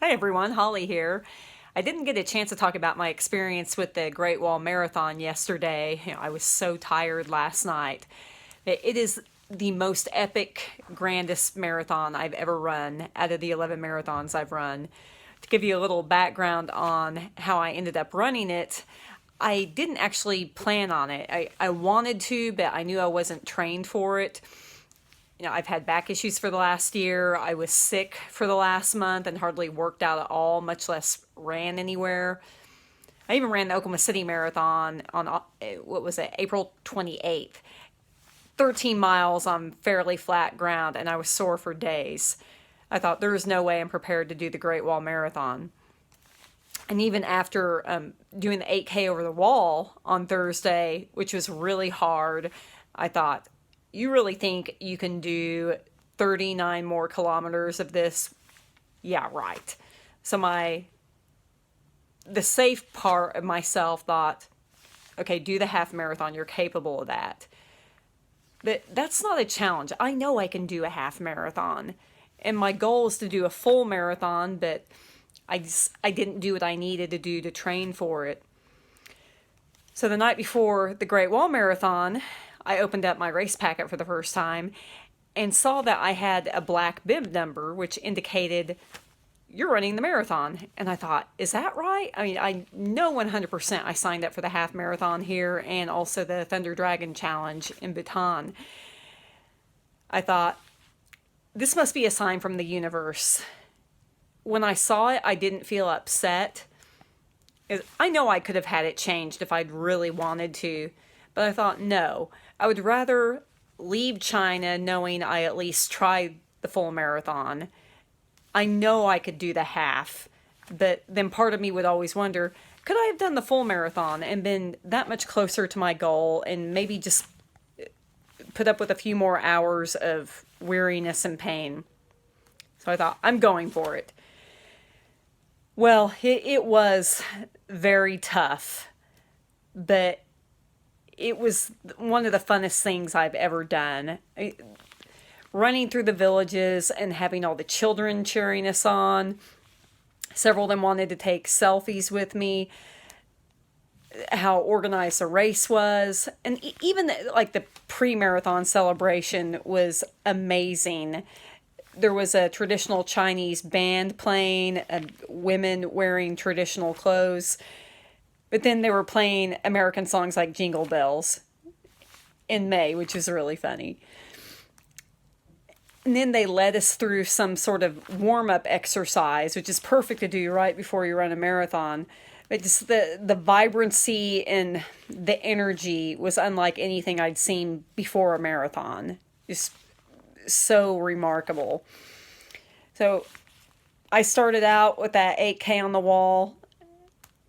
Hi everyone, Holly here. I didn't get a chance to talk about my experience with the Great Wall Marathon yesterday. I was so tired last night. It is the most epic, grandest marathon I've ever run out of the 11 marathons I've run. To give you a little background on how I ended up running it, I didn't actually plan on it. I wanted to, but I knew I wasn't trained for it. I've had back issues for the last year. I was sick for the last month and hardly worked out at all, much less ran anywhere. I even ran the Oklahoma City Marathon on, what was it, April 28th. 13 miles on fairly flat ground, and I was sore for days. I thought there is no way I'm prepared to do the Great Wall Marathon. And even after doing the 8K over the wall on Thursday, which was really hard, I thought, you really think you can do 39 more kilometers of this? Yeah, right. So the safe part of myself thought, okay, do the half marathon. You're capable of that. But that's not a challenge. I know I can do a half marathon. And my goal is to do a full marathon, but I didn't do what I needed to do to train for it. So the night before the Great Wall Marathon, I opened up my race packet for the first time and saw that I had a black bib number, which indicated you're running the marathon. And I thought, is that right? I mean, I know 100% I signed up for the half marathon here and also the Thunder Dragon Challenge in Bhutan. I thought, this must be a sign from the universe. When I saw it, I didn't feel upset. I know I could have had it changed if I'd really wanted to, but I thought, no, I would rather leave China knowing I at least tried the full marathon. I know I could do the half, but then part of me would always wonder, could I have done the full marathon and been that much closer to my goal and maybe just put up with a few more hours of weariness and pain? So I thought, I'm going for it. Well, it was very tough, but it was one of the funnest things I've ever done. Running through the villages and having all the children cheering us on. Several of them wanted to take selfies with me. How organized the race was. And even the pre-marathon celebration was amazing. There was a traditional Chinese band playing, women wearing traditional clothes. But then they were playing American songs like Jingle Bells in May, which is really funny. And then they led us through some sort of warm-up exercise, which is perfect to do right before you run a marathon. But just the vibrancy and the energy was unlike anything I'd seen before a marathon. Just so remarkable. So I started out with that 8K on the wall,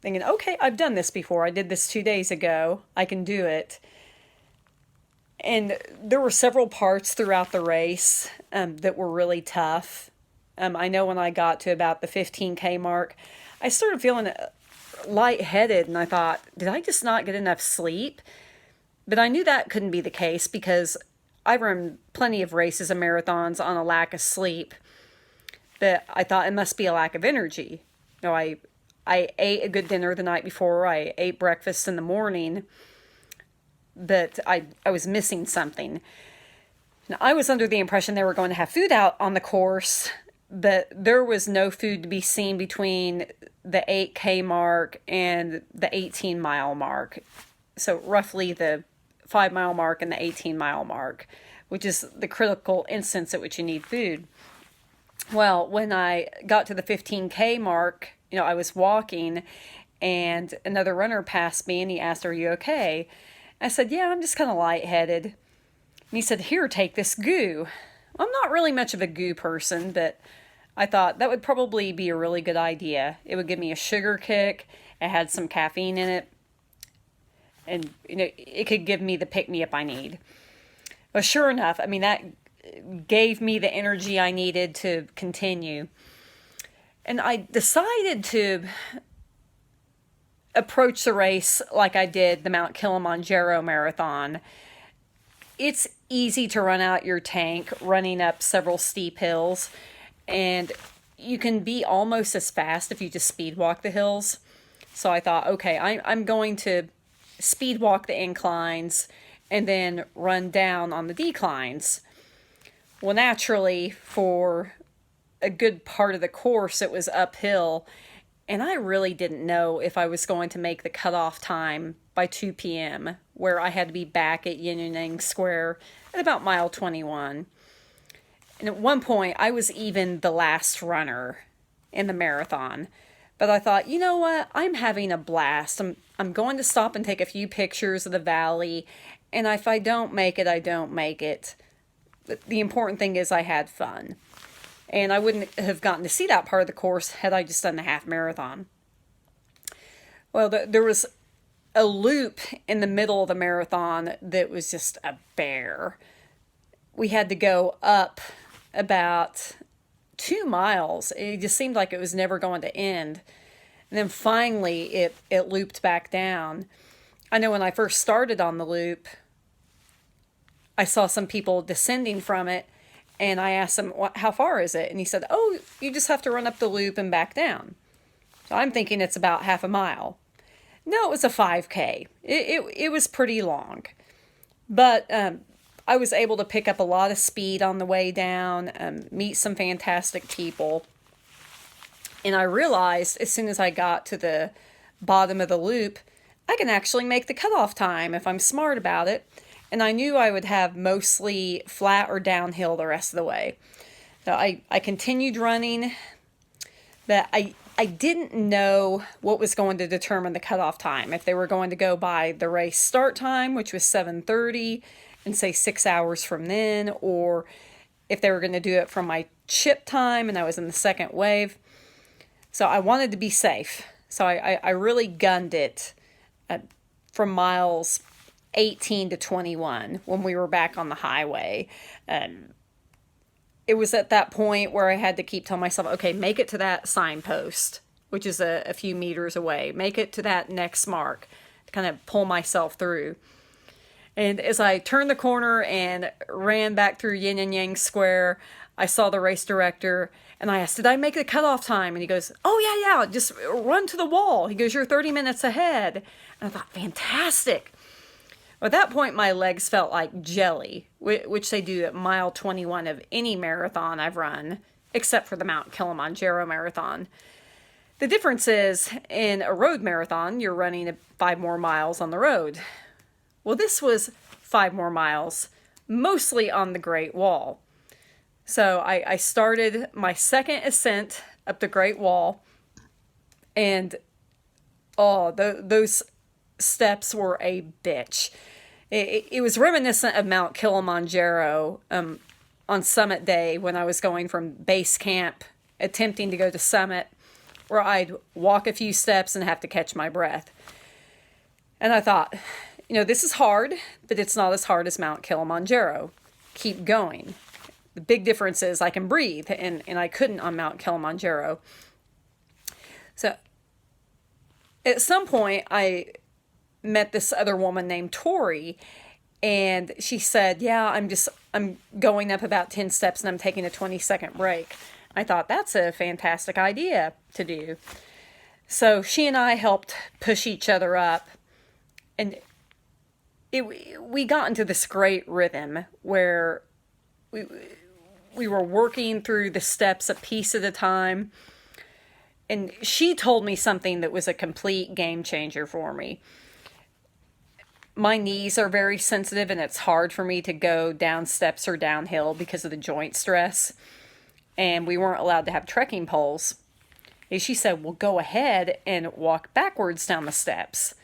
thinking, okay, I've done this before. I did this 2 days ago. I can do it. And there were several parts throughout the race that were really tough. I know when I got to about the 15K mark, I started feeling lightheaded, and I thought, did I just not get enough sleep? But I knew that couldn't be the case because I've run plenty of races and marathons on a lack of sleep. But I thought it must be a lack of energy. I ate a good dinner the night before. I ate breakfast in the morning. But I was missing something. Now, I was under the impression they were going to have food out on the course, but there was no food to be seen between the 8K mark and the 18-mile mark. So roughly the 5-mile mark and the 18-mile mark, which is the critical instance at which you need food. Well, when I got to the 15K mark, I was walking and another runner passed me and he asked, "Are you okay?" I said, "Yeah, I'm just kind of lightheaded." And he said, "Here, take this goo." I'm not really much of a goo person, but I thought that would probably be a really good idea. It would give me a sugar kick. It had some caffeine in it. And, it could give me the pick-me-up I need. Well, sure enough, that gave me the energy I needed to continue. And I decided to approach the race like I did the Mount Kilimanjaro Marathon. It's easy to run out your tank running up several steep hills, and you can be almost as fast if you just speed walk the hills. So I thought, okay, I'm going to speed walk the inclines and then run down on the declines. Well, naturally, for a good part of the course, it was uphill, and I really didn't know if I was going to make the cutoff time by 2 p.m., where I had to be back at Yin and Yang Square at about mile 21. And at one point, I was even the last runner in the marathon. But I thought, you know what? I'm having a blast. I'm going to stop and take a few pictures of the valley. And if I don't make it, I don't make it. But the important thing is I had fun. And I wouldn't have gotten to see that part of the course had I just done the half marathon. Well, there was a loop in the middle of the marathon that was just a bear. We had to go up about 2 miles. It just seemed like it was never going to end. And then finally it looped back down. I know when I first started on the loop, I saw some people descending from it, and I asked him, how far is it? And he said, oh, you just have to run up the loop and back down. So I'm thinking it's about half a mile. No, it was a 5K. It was pretty long. But I was able to pick up a lot of speed on the way down, meet some fantastic people. And I realized as soon as I got to the bottom of the loop, I can actually make the cutoff time if I'm smart about it. And I knew I would have mostly flat or downhill the rest of the way. So I continued running, but I didn't know what was going to determine the cutoff time. If they were going to go by the race start time, which was 7:30, and say 6 hours from then, or if they were going to do it from my chip time and I was in the second wave. So I wanted to be safe. So I really gunned it from miles 18 to 21 when we were back on the highway. It was at that point where I had to keep telling myself, okay, make it to that signpost, which is a few meters away. Make it to that next mark to kind of pull myself through. And as I turned the corner and ran back through Yin and Yang Square, I saw the race director and I asked, did I make the cutoff time? And he goes, oh, yeah, just run to the wall. He goes, you're 30 minutes ahead. And I thought, fantastic. At that point, my legs felt like jelly, which they do at mile 21 of any marathon I've run, except for the Mount Kilimanjaro marathon. The difference is, in a road marathon, you're running 5 more miles on the road. Well, this was 5 more miles, mostly on the Great Wall. So I started my second ascent up the Great Wall, and those steps were a bitch. It was reminiscent of Mount Kilimanjaro on summit day when I was going from base camp, attempting to go to summit, where I'd walk a few steps and have to catch my breath. And I thought, this is hard, but it's not as hard as Mount Kilimanjaro. Keep going. The big difference is I can breathe, and I couldn't on Mount Kilimanjaro. So at some point, I met this other woman named Tori, and she said, yeah, I'm going up about 10 steps and I'm taking a 20-second break. I thought that's a fantastic idea to do. So she and I helped push each other up, and we got into this great rhythm where we were working through the steps a piece at a time. And she told me something that was a complete game changer for me. My knees are very sensitive, and it's hard for me to go down steps or downhill because of the joint stress. And we weren't allowed to have trekking poles. And she said, well, go ahead and walk backwards down the steps.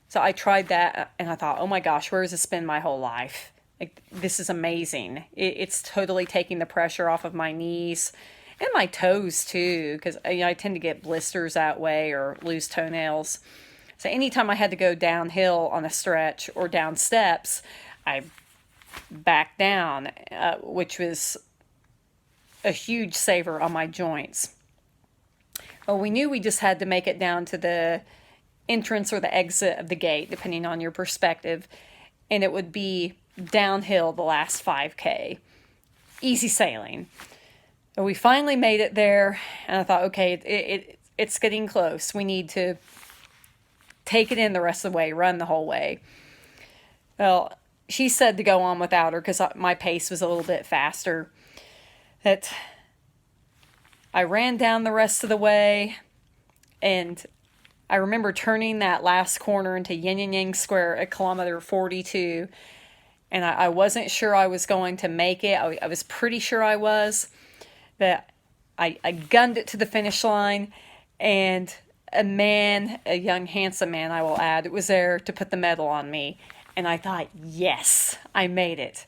So I tried that, and I thought, oh my gosh, where has this been my whole life? Like, this is amazing. It's totally taking the pressure off of my knees and my toes too, because I tend to get blisters that way or lose toenails. So anytime I had to go downhill on a stretch or down steps, I backed down, which was a huge saver on my joints. Well, we knew we just had to make it down to the entrance or the exit of the gate, depending on your perspective, and it would be downhill the last 5K. Easy sailing. And we finally made it there, and I thought, okay, it's getting close. We need to take it in the rest of the way, run the whole way. Well, she said to go on without her because my pace was a little bit faster. That I ran down the rest of the way, and I remember turning that last corner into Yin and Yang Square at kilometer 42, and I wasn't sure I was going to make it. I was pretty sure I was, but I gunned it to the finish line, and a man, a young, handsome man, I will add, was there to put the medal on me. And I thought, yes, I made it.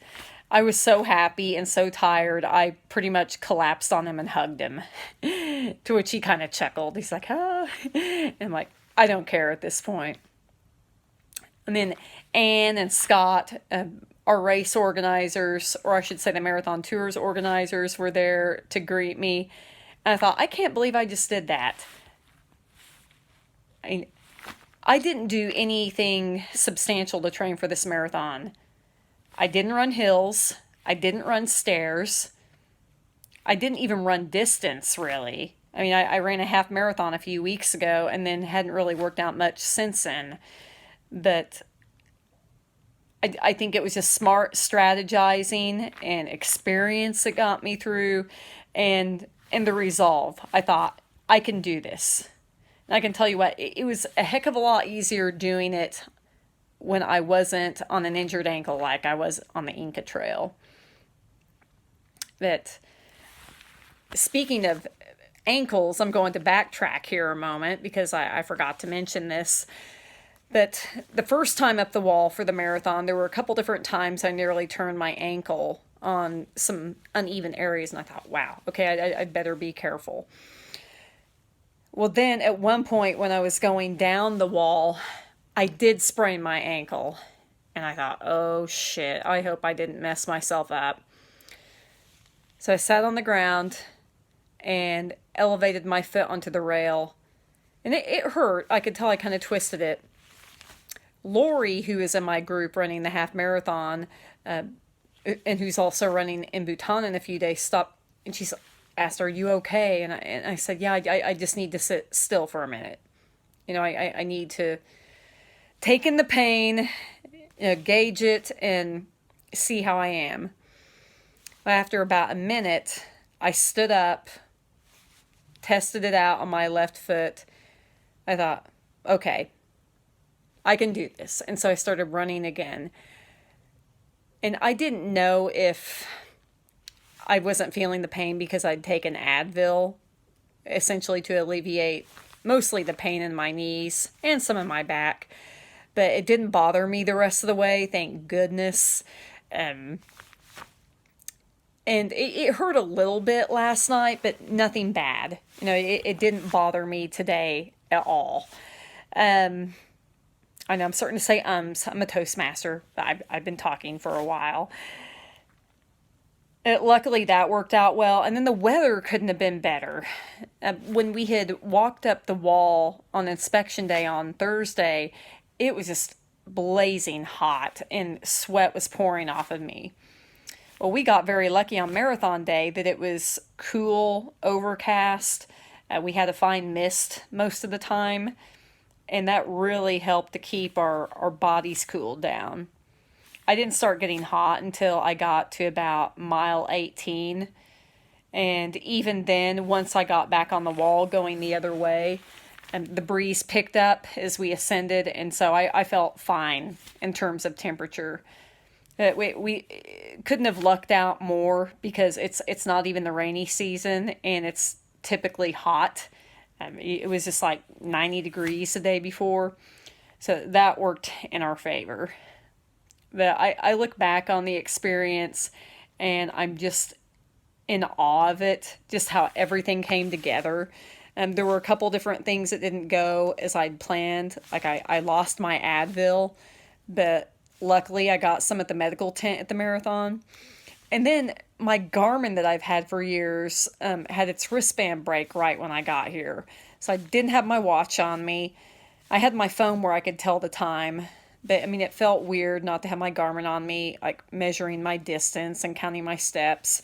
I was so happy and so tired, I pretty much collapsed on him and hugged him. To which he kind of chuckled. He's like, ah. And I'm like, I don't care at this point. And then Anne and Scott, our race organizers, or I should say the Marathon Tours organizers, were there to greet me. And I thought, I can't believe I just did that. I mean, I didn't do anything substantial to train for this marathon. I didn't run hills. I didn't run stairs. I didn't even run distance, really. I mean, I ran a half marathon a few weeks ago and then hadn't really worked out much since then. But I think it was just smart strategizing and experience that got me through, and the resolve. I thought, I can do this. And I can tell you what, it was a heck of a lot easier doing it when I wasn't on an injured ankle like I was on the Inca Trail. But speaking of ankles, I'm going to backtrack here a moment because I forgot to mention this. But the first time up the wall for the marathon, there were a couple different times I nearly turned my ankle on some uneven areas, and I thought, wow, okay, I'd better be careful. Well, then at one point when I was going down the wall, I did sprain my ankle, and I thought, oh shit, I hope I didn't mess myself up. So I sat on the ground and elevated my foot onto the rail, and it hurt. I could tell I kind of twisted it. Lori, who is in my group running the half marathon, and who's also running in Bhutan in a few days, stopped, and she asked, are you okay? And I said, yeah, I just need to sit still for a minute. You know, I need to take in the pain, gauge it, and see how I am. After about a minute, I stood up, tested it out on my left foot. I thought, okay, I can do this. And so I started running again. And I didn't know if I wasn't feeling the pain because I'd taken Advil, essentially to alleviate mostly the pain in my knees and some in my back. But it didn't bother me the rest of the way, thank goodness. And it hurt a little bit last night, but nothing bad. You know, it didn't bother me today at all. I know I'm starting to say I'm a Toastmaster. I've been talking for a while. Luckily, that worked out well. And then the weather couldn't have been better. When we had walked up the wall on inspection day on Thursday, it was just blazing hot and sweat was pouring off of me. Well, we got very lucky on marathon day that it was cool, overcast. We had to find mist most of the time. And that really helped to keep our bodies cooled down. I didn't start getting hot until I got to about mile 18. And even then, once I got back on the wall going the other way, and the breeze picked up as we ascended. And so I felt fine in terms of temperature. We couldn't have lucked out more because it's not even the rainy season and it's typically hot. It was just like 90 degrees the day before. So that worked in our favor. But I look back on the experience and I'm just in awe of it, just how everything came together. There were a couple different things that didn't go as I'd planned. Like I lost my Advil, but luckily I got some at the medical tent at the marathon. And then my Garmin that I've had for years had its wristband break right when I got here. So I didn't have my watch on me. I had my phone where I could tell the time. But, I mean, it felt weird not to have my Garmin on me, like measuring my distance and counting my steps.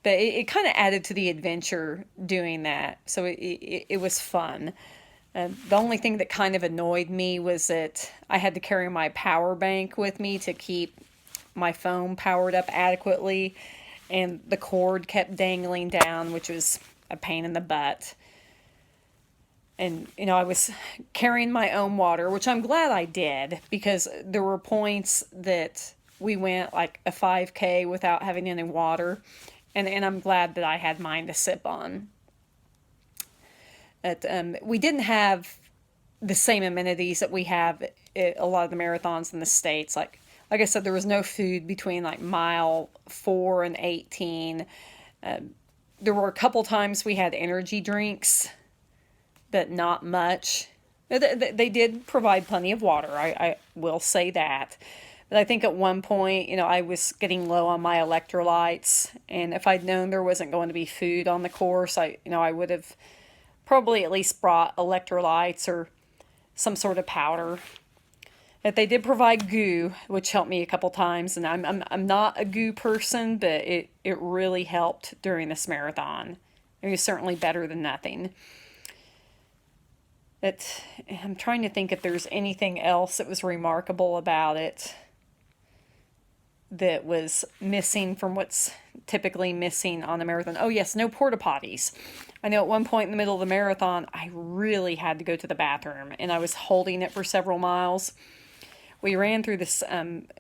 but it kind of added to the adventure doing that. So it was fun. The only thing that kind of annoyed me was that I had to carry my power bank with me to keep my phone powered up adequately, and the cord kept dangling down, which was a pain in the butt. And, I was carrying my own water, which I'm glad I did, because there were points that we went like a 5K without having any water, and I'm glad that I had mine to sip on. But, we didn't have the same amenities that we have at a lot of the marathons in the States. Like I said, there was no food between like mile 4 and 18. There were a couple times we had energy drinks, but not much. They did provide plenty of water, I will say that. But I think at one point, I was getting low on my electrolytes, and if I'd known there wasn't going to be food on the course, I would have probably at least brought electrolytes or some sort of powder. But they did provide goo, which helped me a couple times, and I'm not a goo person, but it really helped during this marathon. It was certainly better than nothing. But I'm trying to think if there's anything else that was remarkable about it that was missing from what's typically missing on a marathon. Oh yes, no porta potties. I know at one point in the middle of the marathon, I really had to go to the bathroom, and I was holding it for several miles. We ran through this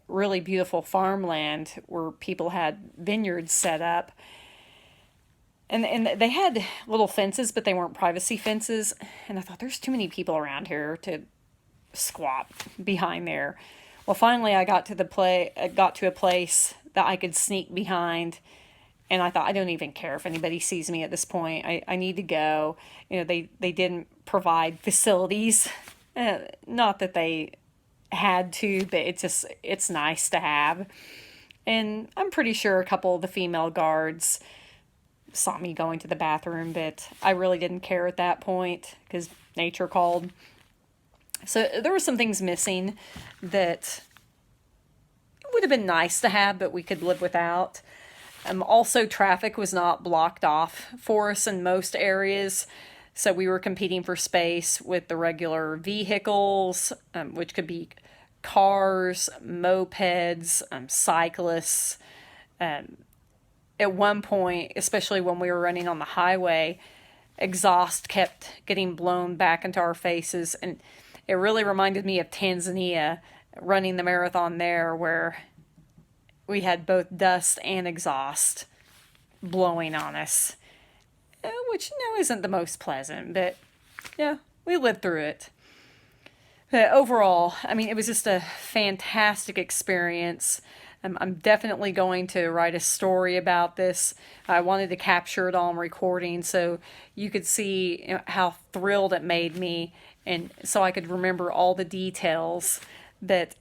really beautiful farmland where people had vineyards set up. And they had little fences, but they weren't privacy fences. And I thought, there's too many people around here to squat behind there. Well, finally, I got to a place that I could sneak behind. And I thought, I don't even care if anybody sees me at this point. I need to go. They didn't provide facilities. Not that they had to, but it's nice to have. And I'm pretty sure a couple of the female guards saw me going to the bathroom, but I really didn't care at that point because nature called. So there were some things missing that would have been nice to have, but we could live without. Also, traffic was not blocked off for us in most areas, so we were competing for space with the regular vehicles, which could be cars, mopeds, cyclists. At one point, especially when we were running on the highway, exhaust kept getting blown back into our faces, and it really reminded me of Tanzania, running the marathon there, where we had both dust and exhaust blowing on us, which isn't the most pleasant, but yeah, we lived through it. But overall, it was just a fantastic experience. I'm definitely going to write a story about this. I wanted to capture it all in recording so you could see how thrilled it made me, and so I could remember all the details. That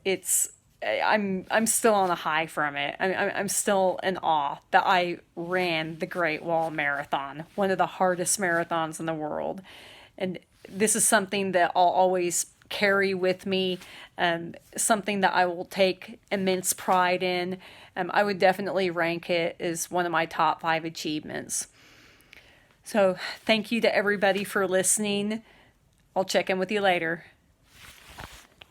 I'm still on a high from it. I'm still in awe that I ran the Great Wall Marathon, one of the hardest marathons in the world. And this is something that I'll always carry with me, something that I will take immense pride in. I would definitely rank it as one of my top 5 achievements. So thank you to everybody for listening. I'll check in with you later.